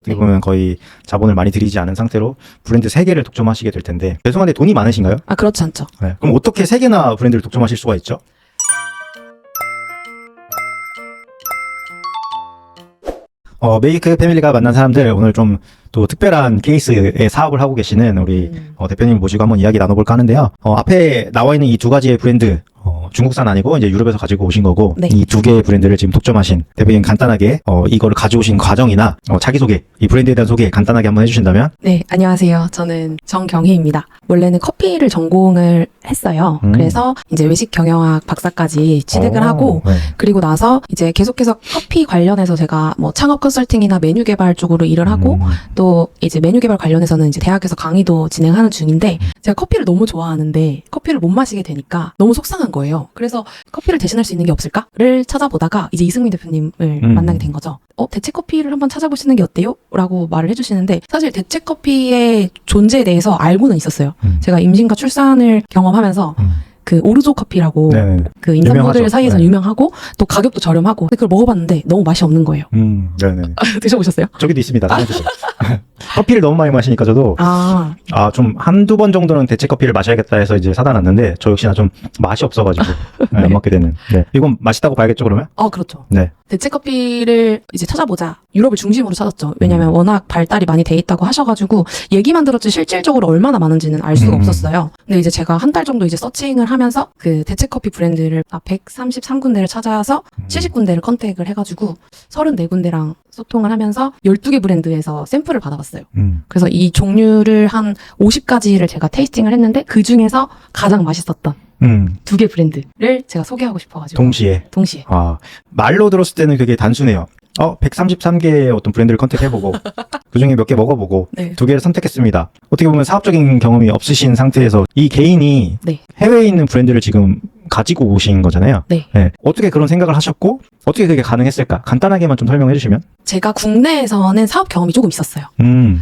어떻게 보면 거의 자본을 많이 들이지 않은 상태로 브랜드 3개를 독점하시게 될 텐데, 죄송한데 돈이 많으신가요? 아, 그렇지 않죠. 네. 그럼 어떻게 3개나 브랜드를 독점하실 수가 있죠? 메이크 패밀리가 만난 사람들, 오늘 좀 또 특별한 케이스의 사업을 하고 계시는 우리 대표님 모시고 한번 이야기 나눠볼까 하는데요. 앞에 나와 있는 이 2가지의 브랜드, 중국산 아니고 이제 유럽에서 가지고 오신 거고, 네. 이 2개의 브랜드를 지금 독점하신 대표님, 간단하게 이거를 가져오신 과정이나 자기소개, 이 브랜드에 대한 소개 간단하게 한번 해주신다면? 네, 안녕하세요. 저는 정경희입니다. 원래는 커피를 전공을 했어요. 그래서 이제 외식 경영학 박사까지 취득을 하고, 네. 그리고 나서 이제 계속해서 커피 관련해서 제가 뭐 창업 컨설팅이나 메뉴 개발 쪽으로 일을 하고, 또 이제 메뉴 개발 관련해서는 이제 대학에서 강의도 진행하는 중인데, 제가 커피를 너무 좋아하는데 커피를 못 마시게 되니까 너무 속상한 거예요. 그래서 커피를 대신할 수 있는 게 없을까를 찾아보다가 이제 이승민 대표님을 만나게 된 거죠. 대체 커피를 한번 찾아보시는 게 어때요? 라고 말을 해주시는데, 사실 대체 커피의 존재에 대해서 알고는 있었어요. 제가 임신과 출산을 경험하면서 그 오르조 커피라고 네네. 그 임산부들 유명하죠. 사이에서 네. 유명하고 또 가격도 저렴하고, 근데 그걸 먹어봤는데 너무 맛이 없는 거예요. 네네. 드셔보셨어요? 저기도 있습니다. 커피를 너무 많이 마시니까 저도 좀 한두 번 정도는 대체 커피를 마셔야겠다 해서 이제 사다 놨는데, 저 역시나 좀 맛이 없어가지고 네, 안 먹게 되는. 네. 이건 맛있다고 봐야겠죠, 그러면? 그렇죠. 네. 대체 커피를 이제 찾아보자. 유럽을 중심으로 찾았죠. 왜냐면 워낙 발달이 많이 돼 있다고 하셔가지고 얘기만 들었지 실질적으로 얼마나 많은지는 알 수가 없었어요. 근데 이제 제가 한 달 정도 이제 서칭을 하면서 그 대체 커피 브랜드를 133군데를 찾아서 70군데를 컨택을 해가지고 34군데랑 소통을 하면서 12개 브랜드에서 샘플을 받아봤어요. 그래서 이 종류를 한 50가지를 제가 테이스팅을 했는데, 그 중에서 가장 맛있었던 2개 브랜드를 제가 소개하고 싶어가지고. 동시에. 말로 들었을 때는 그게 단순해요. 133개의 어떤 브랜드를 컨택해보고 그 중에 몇 개 먹어보고 네. 2개를 선택했습니다. 어떻게 보면 사업적인 경험이 없으신 상태에서 이 개인이 네. 해외에 있는 브랜드를 지금 가지고 오신 거잖아요. 네. 어떻게 그런 생각을 하셨고 어떻게 그게 가능했을까? 간단하게만 좀 설명해 주시면. 제가 국내에서는 사업 경험이 조금 있었어요.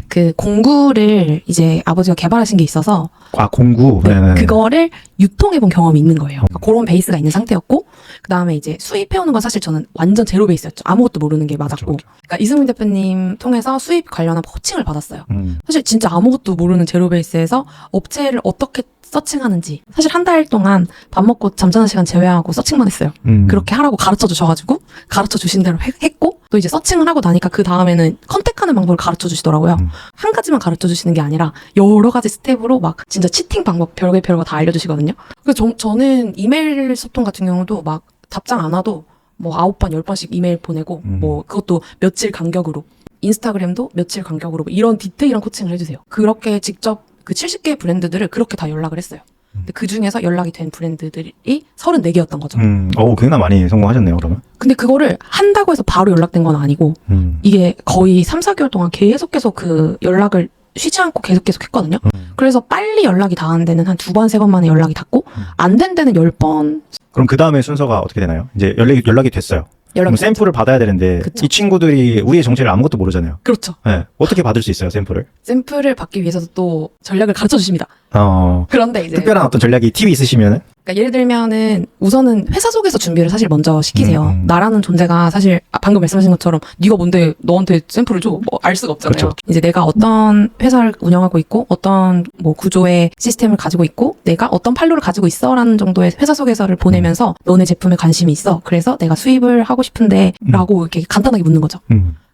그 공구를 이제 아버지가 개발하신 게 있어서, 공구. 네, 그거를 유통해본 경험이 있는 거예요. 그러니까 그런 베이스가 있는 상태였고, 그 다음에 이제 수입해오는 건 사실 저는 완전 제로 베이스였죠. 아무것도 모르는 게 맞았고. 그쵸. 그러니까 이승민 대표님 통해서 수입 관련한 코칭을 받았어요. 사실 진짜 아무것도 모르는 제로 베이스에서 업체를 어떻게 서칭하는지, 사실 한 달 동안 밥 먹고 잠자는 시간 제외하고 서칭만 했어요. 그렇게 하라고 가르쳐 주셔가지고 가르쳐 주신 대로 했고, 또 이제 서칭을 하고 나니까 그 다음에는 컨택하는 방법을 가르쳐 주시더라고요. 한 가지만 가르쳐 주시는 게 아니라 여러 가지 스텝으로 막 진짜 치팅 방법 별거 다 알려주시거든요. 그래서 저는 이메일 소통 같은 경우도 막 답장 안 와도 뭐 9번 10번씩 이메일 보내고, 뭐 그것도 며칠 간격으로, 인스타그램도 며칠 간격으로, 이런 디테일한 코칭을 해주세요. 그렇게 직접 그 70개 브랜드들을 그렇게 다 연락을 했어요. 근데 그 중에서 연락이 된 브랜드들이 34개였던 거죠. 꽤나 많이 성공하셨네요, 그러면. 근데 그거를 한다고 해서 바로 연락된 건 아니고, 이게 거의 3-4개월 동안 계속 그 연락을 쉬지 않고 계속 했거든요. 그래서 빨리 연락이 닿은 데는 한 2번, 3번 만에 연락이 닿고, 안 된 데는 10번. 그럼 그 다음에 순서가 어떻게 되나요? 이제 연락이 됐어요. 그럼 샘플을 받아야 되는데, 그쵸. 이 친구들이 우리의 정체를 아무것도 모르잖아요. 그렇죠. 네. 어떻게 받을 수 있어요, 샘플을? 샘플을 받기 위해서도 또 전략을 가르쳐 주십니다. 그런데 이제 특별한 어떤 전략이, 팁이 있으시면은? 그러니까 예를 들면은 우선은 회사 속에서 준비를 사실 먼저 시키세요. 나라는 존재가 사실 방금 말씀하신 것처럼 네가 뭔데 너한테 샘플을 줘? 뭐 알 수가 없잖아요. 그쵸. 이제 내가 어떤 회사를 운영하고 있고, 어떤 뭐 구조의 시스템을 가지고 있고, 내가 어떤 판로를 가지고 있어라는 정도의 회사 속에서를 보내면서 너네 제품에 관심이 있어. 그래서 내가 수입을 하고 싶은데 라고 이렇게 간단하게 묻는 거죠.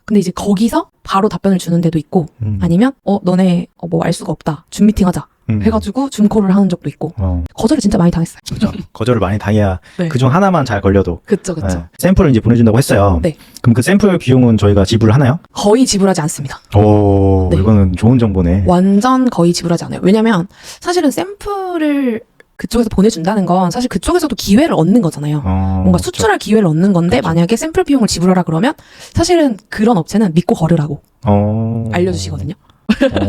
근데 이제 거기서 바로 답변을 주는 데도 있고, 아니면 너네 뭐 알 수가 없다. 줌 미팅 하자. 해가지고 줌콜을 하는 적도 있고. 거절을 진짜 많이 당했어요. 그렇죠. 거절을 많이 당해야 네. 그중 하나만 잘 걸려도. 그쵸. 네. 샘플을 이제 보내준다고 했어요. 네. 그럼 그 샘플 비용은 저희가 지불하나요? 거의 지불하지 않습니다. 네. 이거는 좋은 정보네. 완전 거의 지불하지 않아요. 왜냐면 사실은 샘플을 그쪽에서 보내준다는 건 사실 그쪽에서도 기회를 얻는 거잖아요. 뭔가 수출할 기회를 얻는 건데, 만약에 샘플 비용을 지불하라 그러면 사실은 그런 업체는 믿고 걸으라고 알려주시거든요.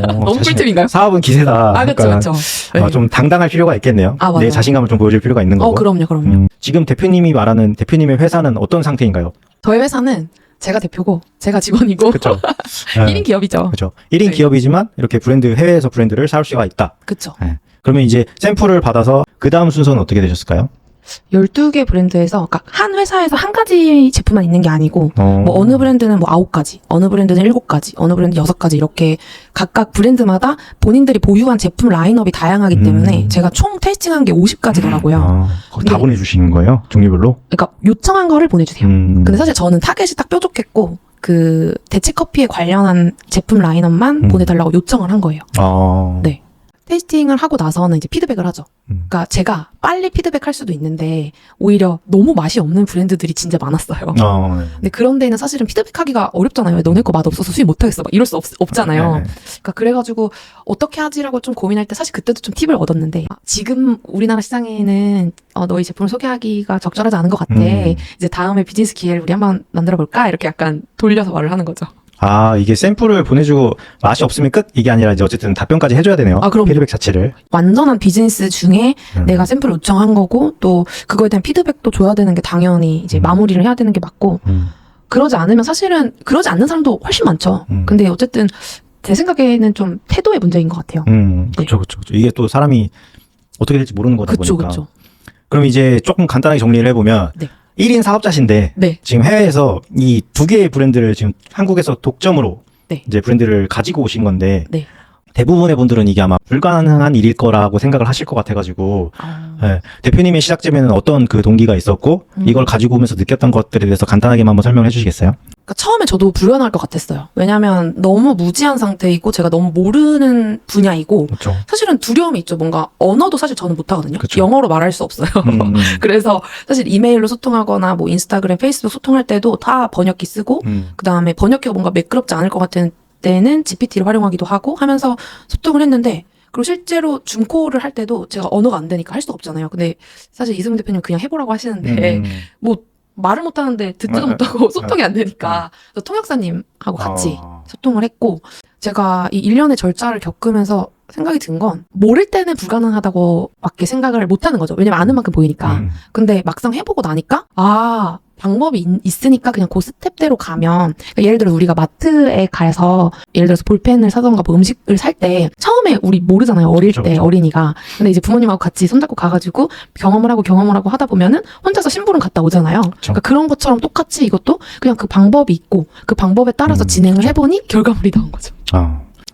너무 꿀팁인가요? 사업은 기세다. 그렇죠. 네. 좀 당당할 필요가 있겠네요. 맞아요. 내 자신감을 좀 보여줄 필요가 있는 거고. 그럼요. 지금 대표님이 말하는 대표님의 회사는 어떤 상태인가요? 저희 회사는 제가 대표고 제가 직원이고 그렇죠. 1인 기업이죠. 그렇죠. 1인 네. 기업이지만 이렇게 해외에서 브랜드를 사올 수가 있다. 그렇죠. 네. 그러면 이제 샘플을 받아서 그 다음 순서는 어떻게 되셨을까요? 12개 브랜드에서, 그러니까 한 회사에서 한 가지 제품만 있는 게 아니고, 뭐 어느 브랜드는 뭐 9가지, 어느 브랜드는 7가지, 어느 브랜드 6가지 이렇게 각각 브랜드마다 본인들이 보유한 제품 라인업이 다양하기 때문에 제가 총 테이스팅한 게 50가지더라고요. 다 보내주시는 거예요? 종류별로? 그러니까 요청한 거를 보내주세요. 근데 사실 저는 타겟이 딱 뾰족했고, 그 대체 커피에 관련한 제품 라인업만 보내달라고 요청을 한 거예요. 네. 테이스팅을 하고 나서는 이제 피드백을 하죠. 그러니까 제가 빨리 피드백할 수도 있는데 오히려 너무 맛이 없는 브랜드들이 진짜 많았어요. 근데 그런 데는 사실은 피드백하기가 어렵잖아요. 너네 거 맛없어서 수입 못하겠어. 막 이럴 수 없잖아요. 그러니까 그래가지고 어떻게 하지라고 좀 고민할 때 사실 그때도 좀 팁을 얻었는데 지금 우리나라 시장에는 너희 제품을 소개하기가 적절하지 않은 것 같아. 이제 다음에 비즈니스 기회를 우리 한번 만들어 볼까? 이렇게 약간 돌려서 말을 하는 거죠. 이게 샘플을 보내주고 맛이 없으면 끝? 이게 아니라 이제 어쨌든 답변까지 해줘야 되네요. 그럼 피드백 자체를. 완전한 비즈니스 중에 내가 샘플을 요청한 거고 또 그거에 대한 피드백도 줘야 되는 게 당연히 이제 마무리를 해야 되는 게 맞고 그러지 않으면 사실은 그러지 않는 사람도 훨씬 많죠. 근데 어쨌든 제 생각에는 좀 태도의 문제인 것 같아요. 그쵸. 이게 또 사람이 어떻게 될지 모르는 거다 보니까. 그쵸. 그럼 이제 조금 간단하게 정리를 해보면 1인 사업자신데 지금 해외에서 이 2개의 브랜드를 지금 한국에서 독점으로 이제 브랜드를 가지고 오신 건데 대부분의 분들은 이게 아마 불가능한 일일 거라고 생각을 하실 것 같아가지고 대표님의 시작점에는 어떤 그 동기가 있었고 이걸 가지고 오면서 느꼈던 것들에 대해서 간단하게만 한번 설명해 주시겠어요? 그러니까 처음에 저도 불가능할 것 같았어요. 왜냐하면 너무 무지한 상태이고 제가 너무 모르는 분야이고 그렇죠. 사실은 두려움이 있죠. 뭔가 언어도 사실 저는 못하거든요. 그쵸. 영어로 말할 수 없어요. 그래서 사실 이메일로 소통하거나 뭐 인스타그램, 페이스북 소통할 때도 다 번역기 쓰고 그다음에 번역기가 뭔가 매끄럽지 않을 것 같은 때는 GPT를 활용하기도 하고 하면서 소통을 했는데 그리고 실제로 줌콜을 할 때도 제가 언어가 안 되니까 할 수가 없잖아요. 근데 사실 이승훈 대표님 그냥 해보라고 하시는데 뭐 말을 못하는데 듣지도 못하고 소통이 안 되니까 그래서 통역사님하고 같이 소통을 했고 제가 이 1년의 절차를 겪으면서 생각이 든 건 모를 때는 불가능하다고 밖에 생각을 못하는 거죠. 왜냐면 아는 만큼 보이니까. 근데 막상 해보고 나니까 방법이 있으니까 그냥 그 스텝대로 가면 그러니까 예를 들어 우리가 마트에 가서 예를 들어서 볼펜을 사던가 뭐 음식을 살 때 처음에 우리 모르잖아요. 어릴 때 그렇죠. 어린이가. 근데 이제 부모님하고 같이 손잡고 가가지고 경험을 하고 하다 보면은 혼자서 심부름 갔다 오잖아요. 그러니까 그런 것처럼 똑같이 이것도 그냥 그 방법이 있고 그 방법에 따라서 진행을 해보니 결과물이 나온 거죠.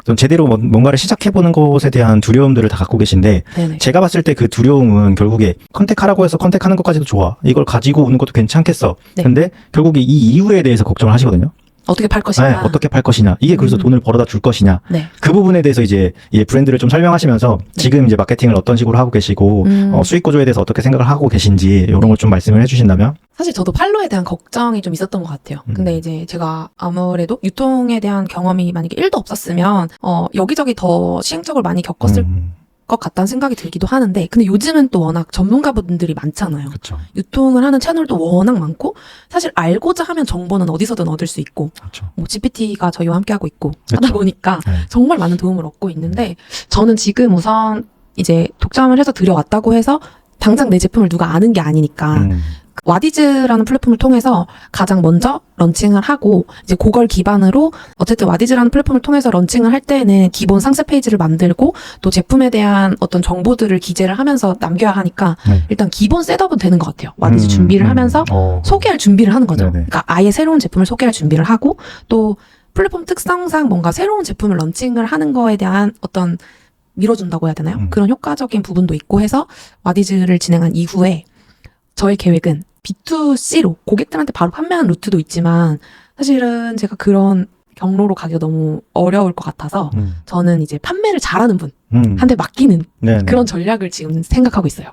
좀 제대로 뭔가를 시작해보는 것에 대한 두려움들을 다 갖고 계신데 제가 봤을 때 그 두려움은 결국에 컨택하라고 해서 컨택하는 것까지도 좋아. 이걸 가지고 오는 것도 괜찮겠어. 근데 결국에 이 이후에 대해서 걱정을 하시거든요. 어떻게 팔 것이냐. 어떻게 팔 것이냐. 이게 그래서 돈을 벌어다 줄 것이냐. 그 부분에 대해서 이제 브랜드를 좀 설명하시면서 지금 이제 마케팅을 어떤 식으로 하고 계시고 수익 구조에 대해서 어떻게 생각을 하고 계신지 이런 걸 좀 말씀을 해주신다면. 사실 저도 팔로에 대한 걱정이 좀 있었던 것 같아요. 근데 이제 제가 아무래도 유통에 대한 경험이 만약에 1도 없었으면 여기저기 더 시행착오를 많이 겪었을 것 같다는 생각이 들기도 하는데 근데 요즘은 또 워낙 전문가분들이 많잖아요. 그쵸. 유통을 하는 채널도 워낙 많고 사실 알고자 하면 정보는 어디서든 얻을 수 있고 뭐 GPT가 저희와 함께하고 있고 하다 보니까 정말 많은 도움을 얻고 있는데 저는 지금 우선 이제 독점을 해서 들여왔다고 해서 당장 내 제품을 누가 아는 게 아니니까 와디즈라는 플랫폼을 통해서 가장 먼저 런칭을 하고 이제 그걸 기반으로 어쨌든 와디즈라는 플랫폼을 통해서 런칭을 할 때는 기본 상세 페이지를 만들고 또 제품에 대한 어떤 정보들을 기재를 하면서 남겨야 하니까 일단 기본 셋업은 되는 것 같아요. 와디즈 준비를 하면서 소개할 준비를 하는 거죠. 그러니까 아예 새로운 제품을 소개할 준비를 하고 또 플랫폼 특성상 뭔가 새로운 제품을 런칭을 하는 거에 대한 어떤 밀어준다고 해야 되나요? 그런 효과적인 부분도 있고 해서 와디즈를 진행한 이후에 저의 계획은 B2C로 고객들한테 바로 판매하는 루트도 있지만 사실은 제가 그런 경로로 가기가 너무 어려울 것 같아서 저는 이제 판매를 잘하는 분한테 맡기는 그런 전략을 지금 생각하고 있어요.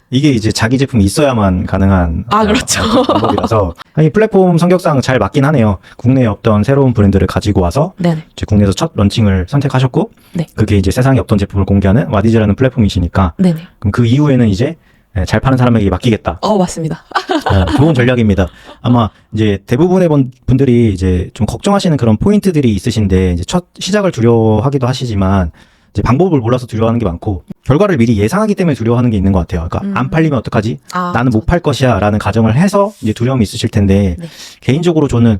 이게 이제 자기 제품이 있어야만 가능한 그렇죠. 방법이라서 아니 플랫폼 성격상 잘 맞긴 하네요. 국내에 없던 새로운 브랜드를 가지고 와서 이제 국내에서 첫 런칭을 선택하셨고 그게 이제 세상에 없던 제품을 공개하는 와디즈라는 플랫폼이시니까 그럼 그 이후에는 이제 잘 파는 사람에게 맡기겠다. 맞습니다. 좋은 전략입니다. 아마 이제 대부분의 분들이 이제 좀 걱정하시는 그런 포인트들이 있으신데 이제 첫 시작을 두려워하기도 하시지만 이제 방법을 몰라서 두려워하는 게 많고 결과를 미리 예상하기 때문에 두려워하는 게 있는 것 같아요. 그러니까 안 팔리면 어떡하지? 나는 못 팔 것이야라는 가정을 해서 이제 두려움이 있으실 텐데 개인적으로 저는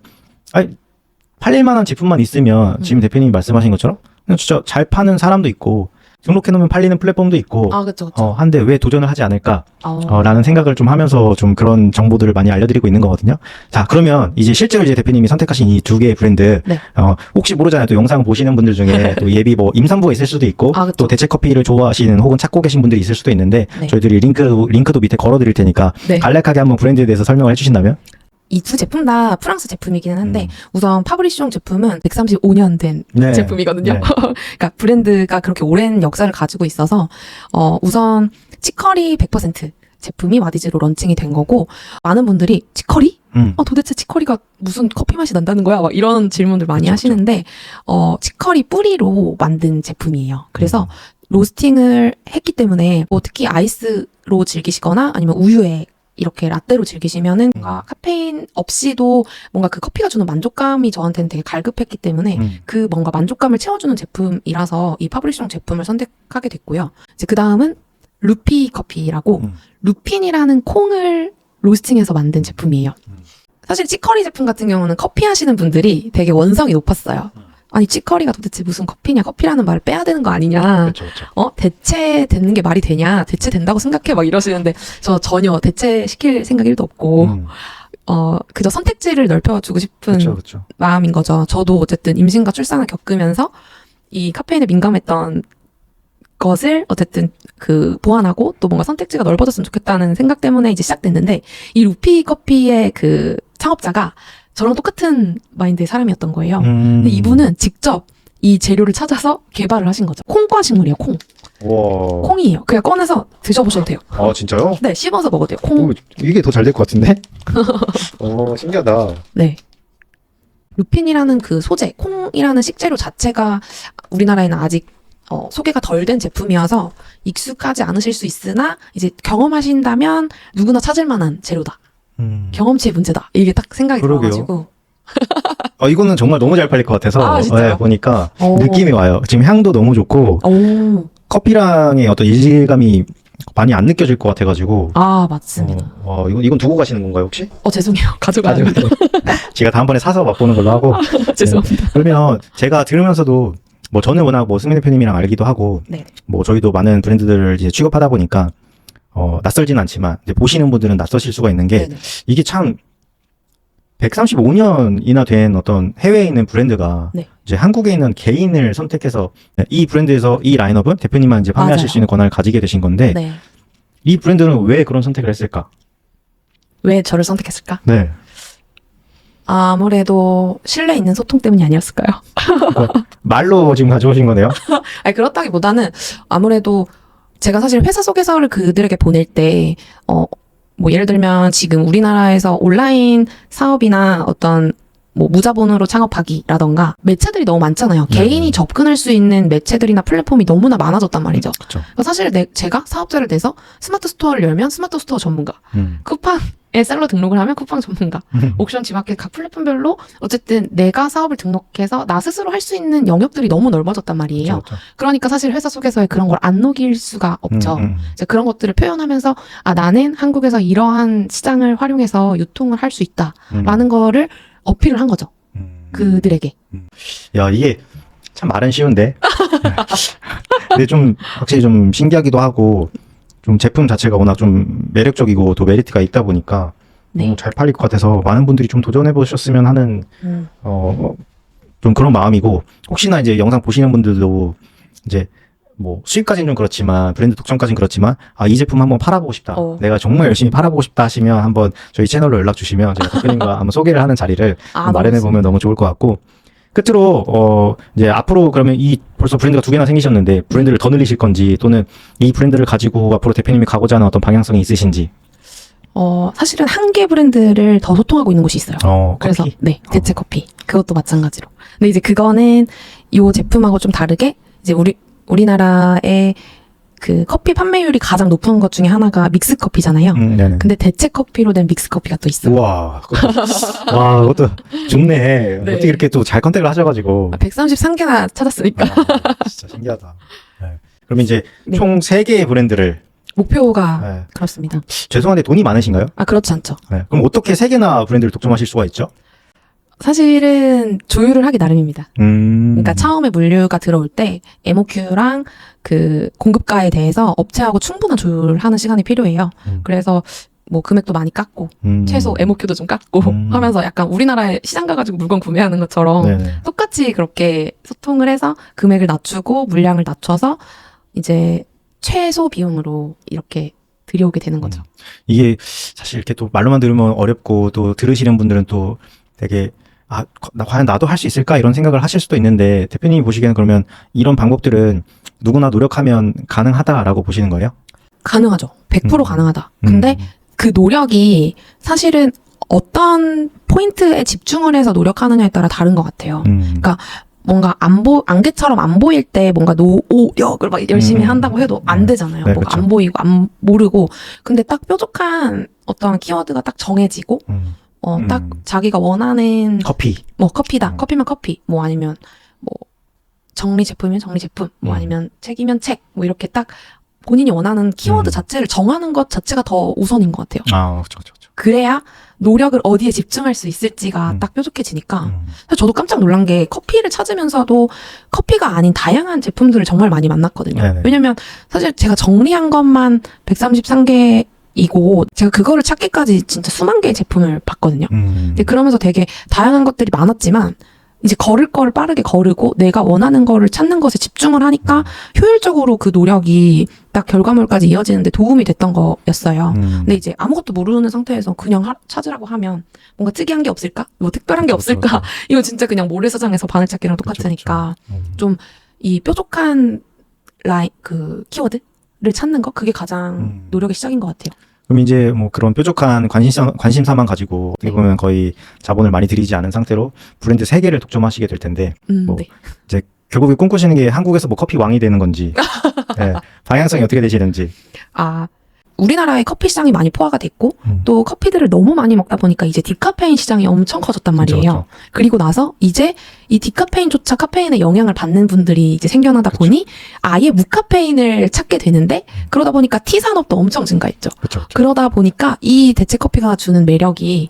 팔릴 만한 제품만 있으면 지금 대표님이 말씀하신 것처럼 그냥 진짜 잘 파는 사람도 있고 등록해놓으면 팔리는 플랫폼도 있고, 아, 그쵸, 그쵸. 한데 왜 도전을 하지 않을까? 어. 라는 생각을 좀 하면서 좀 그런 정보들을 많이 알려드리고 있는 거거든요. 자, 그러면 이제 실제로 이제 대표님이 선택하신 이 두 개의 브랜드, 네. 혹시 모르잖아요. 또 영상 보시는 분들 중에 또 예비 뭐 임산부가 있을 수도 있고, 아, 그쵸. 또 대체 커피를 좋아하시는 혹은 찾고 계신 분들이 있을 수도 있는데, 네. 저희들이 링크도 밑에 걸어드릴 테니까, 네. 간략하게 한번 브랜드에 대해서 설명을 해주신다면? 이 두 제품 다 프랑스 제품이기는 한데 우선 파브리숑 제품은 135년 된 네. 제품이거든요. 네. 그러니까 브랜드가 그렇게 오랜 역사를 가지고 있어서 우선 치커리 100% 제품이 마디즈로 런칭이 된 거고 많은 분들이 치커리? 도대체 치커리가 무슨 커피 맛이 난다는 거야? 막 이런 질문들 많이 그쵸, 하시는데 치커리 뿌리로 만든 제품이에요. 그래서 로스팅을 했기 때문에 뭐 특히 아이스로 즐기시거나 아니면 우유에 이렇게 라떼로 즐기시면은 뭔가 카페인 없이도 뭔가 그 커피가 주는 만족감이 저한테는 되게 갈급했기 때문에 그 뭔가 만족감을 채워주는 제품이라서 이 파브리숑 제품을 선택하게 됐고요. 이제 그 다음은 루피 커피라고 루핀이라는 콩을 로스팅해서 만든 제품이에요. 사실 치커리 제품 같은 경우는 커피 하시는 분들이 되게 원성이 높았어요. 아니 치커리가 도대체 무슨 커피냐, 커피라는 말을 빼야 되는 거 아니냐, 그렇죠, 그렇죠. 대체되는 게 말이 되냐, 대체된다고 생각해 막 이러시는데 저 전혀 대체시킬 생각 1도 없고 그저 선택지를 넓혀주고 싶은 그렇죠. 마음인 거죠. 저도 어쨌든 임신과 출산을 겪으면서 이 카페인에 민감했던 것을 어쨌든 그 보완하고 또 뭔가 선택지가 넓어졌으면 좋겠다는 생각 때문에 이제 시작됐는데 이 루피 커피의 그 창업자가 저랑 똑같은 마인드의 사람이었던 거예요. 근데 이분은 직접 이 재료를 찾아서 개발을 하신 거죠. 콩과 식물이에요, 콩. 와. 콩이에요. 그냥 꺼내서 드셔보셔도 돼요. 아, 진짜요? 네, 씹어서 먹어도 돼요. 콩. 이게 더 잘 될 것 같은데? 신기하다. 네. 루핀이라는 그 소재, 콩이라는 식재료 자체가 우리나라에는 아직 소개가 덜 된 제품이어서 익숙하지 않으실 수 있으나 이제 경험하신다면 누구나 찾을 만한 재료다. 경험치의 문제다. 이게 딱 생각이 그러게요. 들어가지고. 이거는 정말 너무 잘 팔릴 것 같아서 아, 진짜요? 보니까 오. 느낌이 와요. 지금 향도 너무 좋고 오, 커피랑의 어떤 일질감이 많이 안 느껴질 것 같아가지고 아, 맞습니다. 이건 두고 가시는 건가요 혹시? 죄송해요. 가져가요. 제가 다음번에 사서 맛보는 걸로 하고. 죄송합니다. 그러면 제가 들으면서도 뭐 저는 워낙 뭐 승민 대표님이랑 알기도 하고 네. 뭐 저희도 많은 브랜드들을 이제 취급하다 보니까 낯설진 않지만 이제 보시는 분들은 낯서실 수가 있는 게 네네. 이게 참 135년이나 된 어떤 해외에 있는 브랜드가 네. 이제 한국에 있는 개인을 선택해서 이 브랜드에서 이 라인업은 대표님만 이제 판매하실 맞아요. 수 있는 권한을 가지게 되신 건데 네. 이 브랜드는 왜 그런 선택을 했을까? 왜 저를 선택했을까? 네. 아무래도 신뢰 있는 소통 때문이 아니었을까요? 말로 지금 가져오신 거네요. 아니, 그렇다기보다는 아무래도 제가 사실 회사 소개서를 그들에게 보낼 때, 뭐 예를 들면 지금 우리나라에서 온라인 사업이나 어떤 뭐 무자본으로 창업하기라던가 매체들이 너무 많잖아요. 네. 개인이 접근할 수 있는 매체들이나 플랫폼이 너무나 많아졌단 말이죠. 그렇죠. 그러니까 사실 제가 사업자를 내서 스마트 스토어를 열면 스마트 스토어 전문가, 쿠팡에 셀러 등록을 하면 쿠팡 전문가, 옥션 지마켓 각 플랫폼별로 어쨌든 내가 사업을 등록해서 나 스스로 할 수 있는 영역들이 너무 넓어졌단 말이에요. 그렇죠. 그러니까 사실 회사 속에서의 그런 걸 안 녹일 수가 없죠. 이제 그런 것들을 표현하면서 나는 한국에서 이러한 시장을 활용해서 유통을 할 수 있다라는 거를 어필을 한 거죠. 그들에게. 야, 이게 참 말은 쉬운데. 근데 좀 확실히 좀 신기하기도 하고 좀 제품 자체가 워낙 좀 매력적이고 또 메리트가 있다 보니까 네. 너무 잘 팔릴 것 같아서 많은 분들이 좀 도전해 보셨으면 하는 좀 그런 마음이고, 혹시나 이제 영상 보시는 분들도 이제 뭐 수입까지는 좀 그렇지만 브랜드 독점까지는 그렇지만 이 제품 한번 팔아보고 싶다. 내가 정말 열심히 팔아보고 싶다 하시면 한번 저희 채널로 연락 주시면 제가 대표님과 한번 소개를 하는 자리를 마련해 보면 너무 좋을 것 같고, 끝으로 이제 앞으로 그러면 벌써 브랜드가 2개나 생기셨는데 브랜드를 더 늘리실 건지 또는 이 브랜드를 가지고 앞으로 대표님이 가고자 하는 어떤 방향성이 있으신지. 사실은 한 개 브랜드를 더 소통하고 있는 곳이 있어요. 그래서 커피? 네, 대체 커피. 그것도 마찬가지로. 근데 이제 그거는 이 제품하고 좀 다르게 이제 우리나라의 그 커피 판매율이 가장 높은 것 중에 하나가 믹스 커피잖아요. 네네. 근데 대체 커피로 된 믹스 커피가 또 있어요. 우와. 와, 그것도 좋네. 네. 어떻게 이렇게 또 잘 컨택을 하셔가지고. 133개나 찾았으니까. 진짜 신기하다. 네. 그러면 이제 네. 총 3개의 브랜드를. 목표가 네. 그렇습니다. 죄송한데 돈이 많으신가요? 그렇지 않죠. 네. 그럼 어떻게 3개나 브랜드를 독점하실 수가 있죠? 사실은 조율을 하기 나름입니다. 음. 그러니까 처음에 물류가 들어올 때 MOQ랑 그 공급가에 대해서 업체하고 충분한 조율을 하는 시간이 필요해요. 그래서 뭐 금액도 많이 깎고 최소 MOQ도 좀 깎고 하면서 약간 우리나라에 시장 가가지고 물건 구매하는 것처럼 네네. 똑같이 그렇게 소통을 해서 금액을 낮추고 물량을 낮춰서 이제 최소 비용으로 이렇게 들여오게 되는 거죠. 이게 사실 이렇게 또 말로만 들으면 어렵고 또 들으시는 분들은 또 되게 과연 나도 할 수 있을까 이런 생각을 하실 수도 있는데 대표님이 보시기에는 그러면 이런 방법들은 누구나 노력하면 가능하다라고 보시는 거예요? 가능하죠. 100% 가능하다. 근데 그 노력이 사실은 어떤 포인트에 집중을 해서 노력하느냐에 따라 다른 것 같아요. 그러니까 뭔가 안개처럼 안 보일 때 뭔가 노력을 막 열심히 한다고 해도 안 되잖아요. 네, 뭔가 그쵸. 안 보이고 모르고. 근데 딱 뾰족한 어떤 키워드가 딱 정해지고 딱 자기가 원하는 커피. 뭐 커피다. 커피면 커피. 뭐 아니면 뭐 정리 제품이면 정리 제품. 뭐 아니면 책이면 책. 뭐 이렇게 딱 본인이 원하는 키워드 자체를 정하는 것 자체가 더 우선인 것 같아요. 그렇죠. 그래야 노력을 어디에 집중할 수 있을지가 딱 뾰족해지니까. 사실 저도 깜짝 놀란 게 커피를 찾으면서도 커피가 아닌 다양한 제품들을 정말 많이 만났거든요. 네네. 왜냐면 사실 제가 정리한 것만 133개이고 제가 그거를 찾기까지 진짜 수만 개의 제품을 봤거든요. 근데 그러면서 되게 다양한 것들이 많았지만 이제 걸을 거를 빠르게 거르고 내가 원하는 거를 찾는 것에 집중을 하니까 효율적으로 그 노력이 딱 결과물까지 이어지는데 도움이 됐던 거였어요. 근데 이제 아무것도 모르는 상태에서 그냥 찾으라고 하면 뭔가 특이한 게 없을까? 뭐 특별한 게 없을까? 그렇죠. 이거 진짜 그냥 모래사장에서 바늘찾기랑 똑같으니까 좀 이 뾰족한 그 키워드를 찾는 거 그게 가장 노력의 시작인 것 같아요. 그럼 이제 뭐 그런 뾰족한 관심사만 가지고 어떻게 보면 거의 자본을 많이 들이지 않은 상태로 브랜드 3개를 독점하시게 될 텐데 뭐 네. 이제 결국에 꿈꾸시는 게 한국에서 뭐 커피 왕이 되는 건지 네, 방향성이 어떻게 되시는지. 우리나라의 커피 시장이 많이 포화가 됐고 또 커피들을 너무 많이 먹다 보니까 이제 디카페인 시장이 엄청 커졌단 말이에요. 그렇죠. 그리고 나서 이제 이 디카페인조차 카페인의 영향을 받는 분들이 이제 생겨나다 보니 아예 무카페인을 찾게 되는데 그러다 보니까 티 산업도 엄청 증가했죠. 그렇죠. 그러다 보니까 이 대체 커피가 주는 매력이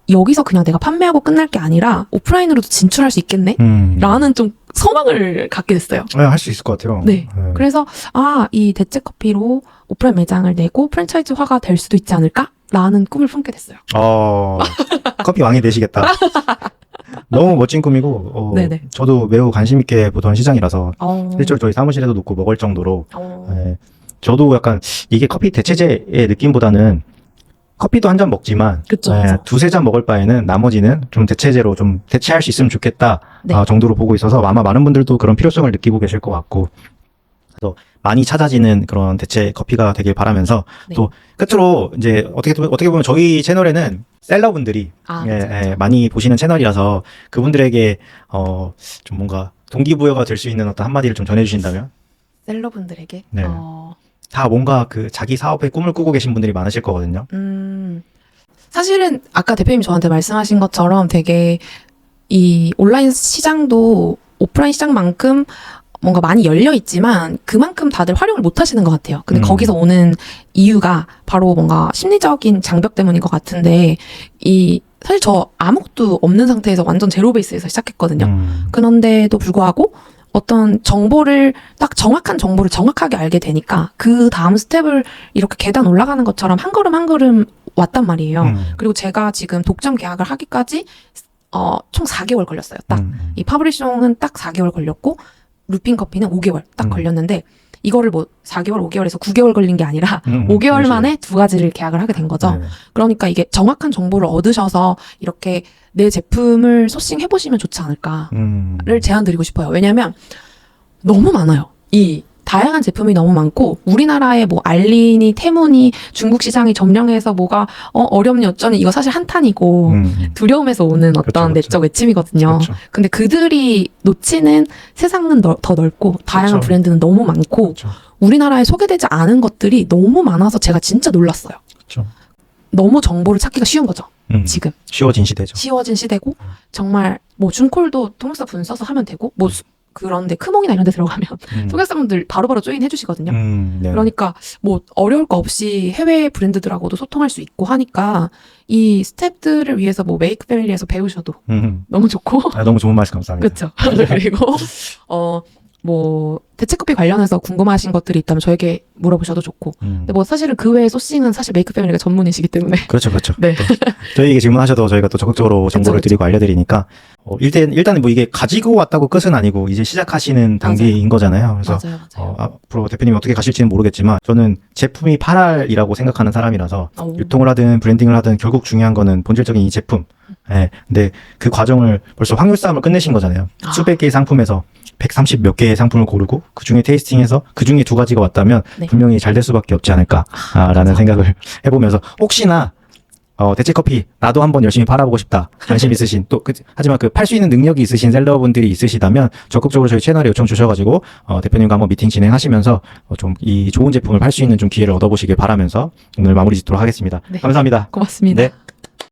여기서 그냥 내가 판매하고 끝날 게 아니라 오프라인으로도 진출할 수 있겠네? 라는 좀 소망을 갖게 됐어요. 네, 할 수 있을 것 같아요. 네. 그래서 이 대체 커피로 오프라인 매장을 내고 프랜차이즈화가 될 수도 있지 않을까? 라는 꿈을 품게 됐어요. 커피 왕이 되시겠다. 너무 멋진 꿈이고 네네. 저도 매우 관심 있게 보던 시장이라서 실제로 저희 사무실에도 놓고 먹을 정도로 저도 약간 이게 커피 대체제의 느낌보다는 커피도 한 잔 먹지만 그쵸. 두세 잔 먹을 바에는 나머지는 좀 대체제로 좀 대체할 수 있으면 좋겠다 네. 정도로 보고 있어서 아마 많은 분들도 그런 필요성을 느끼고 계실 것 같고 또 많이 찾아지는 그런 대체 커피가 되길 바라면서 네. 또 끝으로 이제 어떻게 보면 저희 채널에는 셀러분들이 많이 보시는 채널이라서 그분들에게 좀 뭔가 동기부여가 될 수 있는 어떤 한마디를 좀 전해주신다면. 셀러분들에게 네. 다 뭔가 그 자기 사업의 꿈을 꾸고 계신 분들이 많으실 거거든요. 사실은 아까 대표님 저한테 말씀하신 것처럼 되게 이 온라인 시장도 오프라인 시장만큼 뭔가 많이 열려 있지만 그만큼 다들 활용을 못 하시는 것 같아요. 근데 거기서 오는 이유가 바로 뭔가 심리적인 장벽 때문인 것 같은데 사실 저 아무것도 없는 상태에서 완전 제로 베이스에서 시작했거든요. 그런데도 불구하고 어떤 정보를 딱 정확한 정보를 정확하게 알게 되니까 그 다음 스텝을 이렇게 계단 올라가는 것처럼 한 걸음 한 걸음 왔단 말이에요. 그리고 제가 지금 독점 계약을 하기까지 총 4개월 걸렸어요. 딱 이 파브리숑은 딱 4개월 걸렸고 루핀 커피는 5개월 딱 걸렸는데 이거를 뭐 4개월, 5개월에서 9개월 걸린 게 아니라 5개월 만에 2가지를 계약을 하게 된 거죠. 네네. 그러니까 이게 정확한 정보를 얻으셔서 이렇게 내 제품을 소싱해 보시면 좋지 않을까를 제안 드리고 싶어요. 왜냐면 너무 많아요. 이 다양한 제품이 너무 많고 우리나라의 뭐 알린이, 테문이 중국 시장이 점령해서 뭐가 어렵니 어쩌니 이거 사실 한탄이고 두려움에서 오는 어떤 그쵸. 내적 외침이거든요. 그쵸. 근데 그들이 놓치는 세상은 더 넓고 다양한 그쵸. 브랜드는 너무 많고 그렇죠. 우리나라에 소개되지 않은 것들이 너무 많아서 제가 진짜 놀랐어요. 그렇죠. 너무 정보를 찾기가 쉬운 거죠. 지금 쉬워진 시대죠. 쉬워진 시대고 정말 뭐 중콜도 통역사 분 써서 하면 되고 뭐 그런데 크몽이나 이런 데 들어가면 통역사분들 바로바로 조인해 주시거든요. 네. 그러니까 뭐 어려울 거 없이 해외 브랜드들하고도 소통할 수 있고 하니까 이 스태프들을 위해서 뭐 메이크 패밀리에서 배우셔도 너무 좋고 아, 너무 좋은 말씀 감사합니다. 그렇죠. 그리고 뭐 대체커피 관련해서 궁금하신 것들이 있다면 저에게 물어보셔도 좋고. 근데 뭐 사실은 그 외의 소싱은 사실 메이크 패밀리가 전문이시기 때문에. 그렇죠, 그렇죠. 네. 또 저희에게 질문하셔도 저희가 또 적극적으로 정보를 그쵸. 드리고 알려드리니까 일단은 뭐 이게 가지고 왔다고 끝은 아니고 이제 시작하시는 단계인 거잖아요. 그래서 맞아요. 앞으로 대표님이 어떻게 가실지는 모르겠지만 저는 제품이 8알이라고 생각하는 사람이라서 오. 유통을 하든 브랜딩을 하든 결국 중요한 거는 본질적인 이 제품. 예. 근데 그 과정을 벌써 확률 싸움을 끝내신 거잖아요. 수백 개의 상품에서 130 몇 개의 상품을 고르고 그 중에 테이스팅해서 그 중에 2가지가 왔다면 네. 분명히 잘 될 수밖에 없지 않을까라는 생각을 해보면서 혹시나 대체커피 나도 한번 열심히 팔아보고 싶다 관심 있으신 하지만 그 팔 수 있는 능력이 있으신 셀러분들이 있으시다면 적극적으로 저희 채널에 요청 주셔가지고 대표님과 한번 미팅 진행하시면서 좀 이 좋은 제품을 팔 수 있는 좀 기회를 얻어보시길 바라면서 오늘 마무리 짓도록 하겠습니다. 네. 감사합니다. 고맙습니다. 네.